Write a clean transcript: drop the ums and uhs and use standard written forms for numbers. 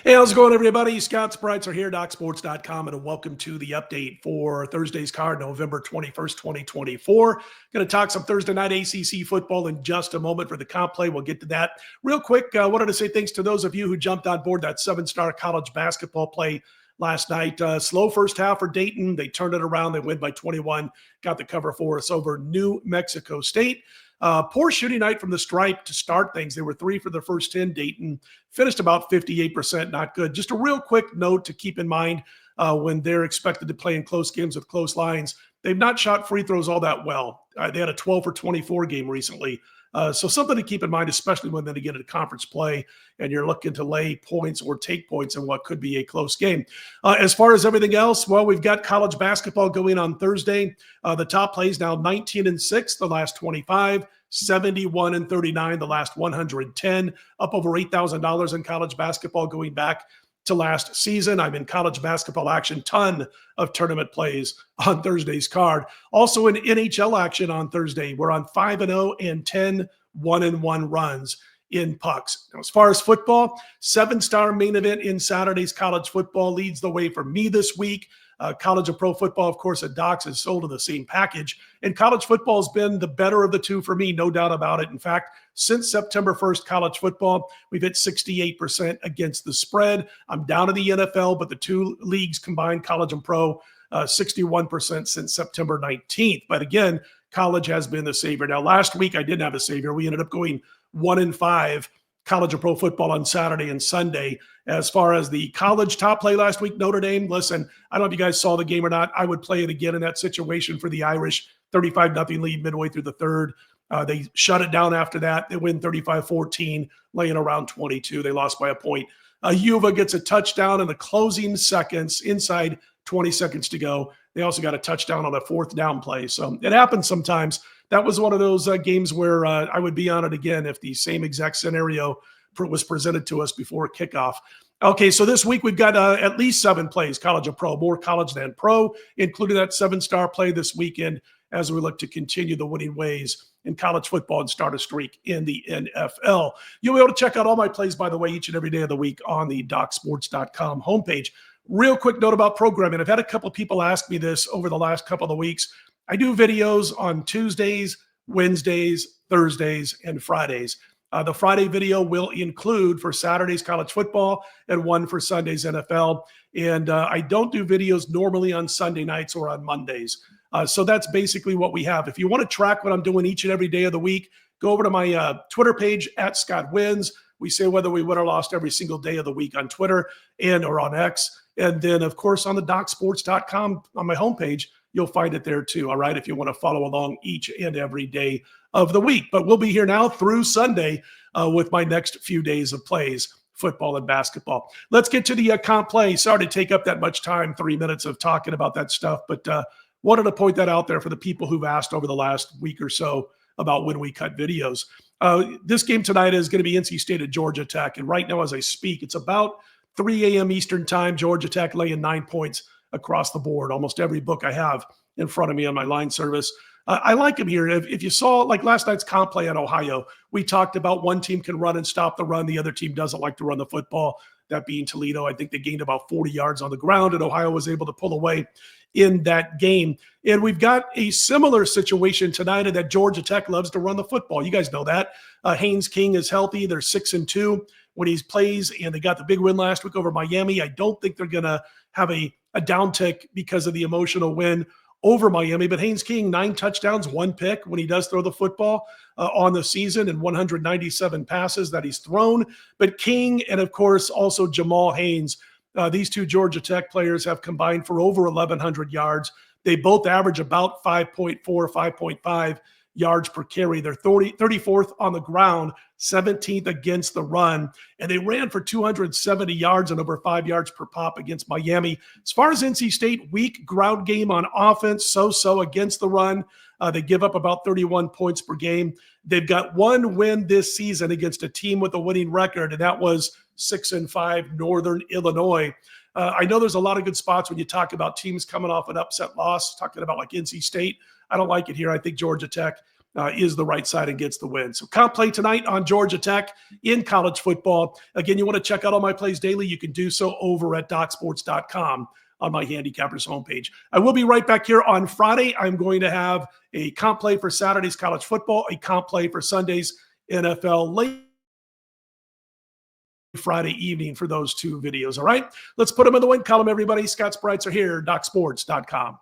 Hey, how's it going, everybody? Scott Spreitzer here, DocSports.com, and welcome to the update for Thursday's card, November 21st, 2024. Going to talk some Thursday night ACC football in just a moment for the comp play. We'll get to that. Real quick, wanted to say thanks to those of you who jumped on board that 7-star college basketball play last night. Slow first half for Dayton. They turned it around. They win by 21, got the cover for us over New Mexico State. Poor shooting night from the stripe to start things. They were 3 for their first 10. Dayton finished about 58%, not good. Just a real quick note to keep in mind when they're expected to play in close games with close lines. They've not shot free throws all that well. They had a 12 for 24 game recently. So something to keep in mind, especially when they get into conference play and you're looking to lay points or take points in what could be a close game. As far as everything else, well, we've got college basketball going on Thursday. The top plays now 19-6, the last 25, 71-39, the last 110, up over $8,000 in college basketball going back to last season. I'm in college basketball action, ton of tournament plays on Thursday's card. Also in NHL action on Thursday, we're on 5-0 and 10 1-1 runs in pucks. Now, as far as football, 7-star main event in Saturday's college football leads the way for me this week. College and pro football, of course, at Docs is sold in the same package. And college football has been the better of the two for me, no doubt about it. In fact, since September 1st, college football, we've hit 68% against the spread. I'm down to the NFL, but the two leagues combined, college and pro, 61% since September 19th. But again, college has been the savior. Now, last week, I didn't have a savior. We ended up going 1-5 college and pro football on Saturday and Sunday. As far as the college top play last week, Notre Dame, listen, I don't know if you guys saw the game or not. I would play it again in that situation for the Irish. 35-0 lead midway through the third. They shut it down after that. They win 35-14, laying around 22. They lost by a point. Uva gets a touchdown in the closing seconds, inside 20 seconds to go. They also got a touchdown on a fourth down play. So it happens sometimes. That was one of those games where I would be on it again if the same exact scenario was presented to us before kickoff. Okay, so this week we've got at least 7 plays, college and pro, more college than pro, including that 7-star play this weekend as we look to continue the winning ways in college football and start a streak in the NFL. You'll be able to check out all my plays, by the way, each and every day of the week on the DocSports.com homepage. Real quick note about programming. I've had a couple of people ask me this over the last couple of weeks. I do videos on Tuesdays, Wednesdays, Thursdays, and Fridays. The Friday video will include for Saturday's college football and one for Sunday's NFL. And I don't do videos normally on Sunday nights or on Mondays. So that's basically what we have. If you want to track what I'm doing each and every day of the week, go over to my Twitter page at Scott Wins. We say whether we win or lost every single day of the week on Twitter and or on X. And then, of course, on the DocSports.com on my homepage, you'll find it there too, all right, if you want to follow along each and every day of the week. But we'll be here now through Sunday with my next few days of plays, football and basketball. Let's get to the comp play. Sorry to take up that much time, 3 minutes of talking about that stuff, but wanted to point that out there for the people who've asked over the last week or so about when we cut videos. This game tonight is going to be NC State at Georgia Tech, and right now as I speak, it's about 3 a.m. Eastern time. Georgia Tech laying 9 points across the board. Almost every book I have in front of me on my line service. I like him here. If you saw like last night's comp play at Ohio, we talked about one team can run and stop the run. The other team doesn't like to run the football, that being Toledo. I think they gained about 40 yards on the ground, and Ohio was able to pull away in that game. And we've got a similar situation tonight in that Georgia Tech loves to run the football. You guys know that. Haynes King is healthy. They're 6-2 when he plays, and they got the big win last week over Miami. I don't think they're going to have a downtick because of the emotional win over Miami. But Haynes King, 9 touchdowns, 1 pick when he does throw the football on the season, and 197 passes that he's thrown. But King and, of course, also Jamal Haynes, these two Georgia Tech players have combined for over 1,100 yards. They both average about 5.4, 5.5 yards per carry. They're 34th on the ground, 17th against the run, and they ran for 270 yards and over 5 yards per pop against Miami. As far as NC State, weak ground game on offense, so-so against the run. They give up about 31 points per game. They've got one win this season against a team with a winning record, and that was 6-5 Northern Illinois. I know there's a lot of good spots when you talk about teams coming off an upset loss, talking about like NC State. I don't like it here. I think Georgia Tech is the right side and gets the win. So comp play tonight on Georgia Tech in college football. Again, you want to check out all my plays daily, you can do so over at DocSports.com on my Handicappers homepage. I will be right back here on Friday. I'm going to have a comp play for Saturday's college football, a comp play for Sunday's NFL late Friday evening for those two videos. All right, let's put them in the win column, everybody. Scott Spreitzer here, DocSports.com.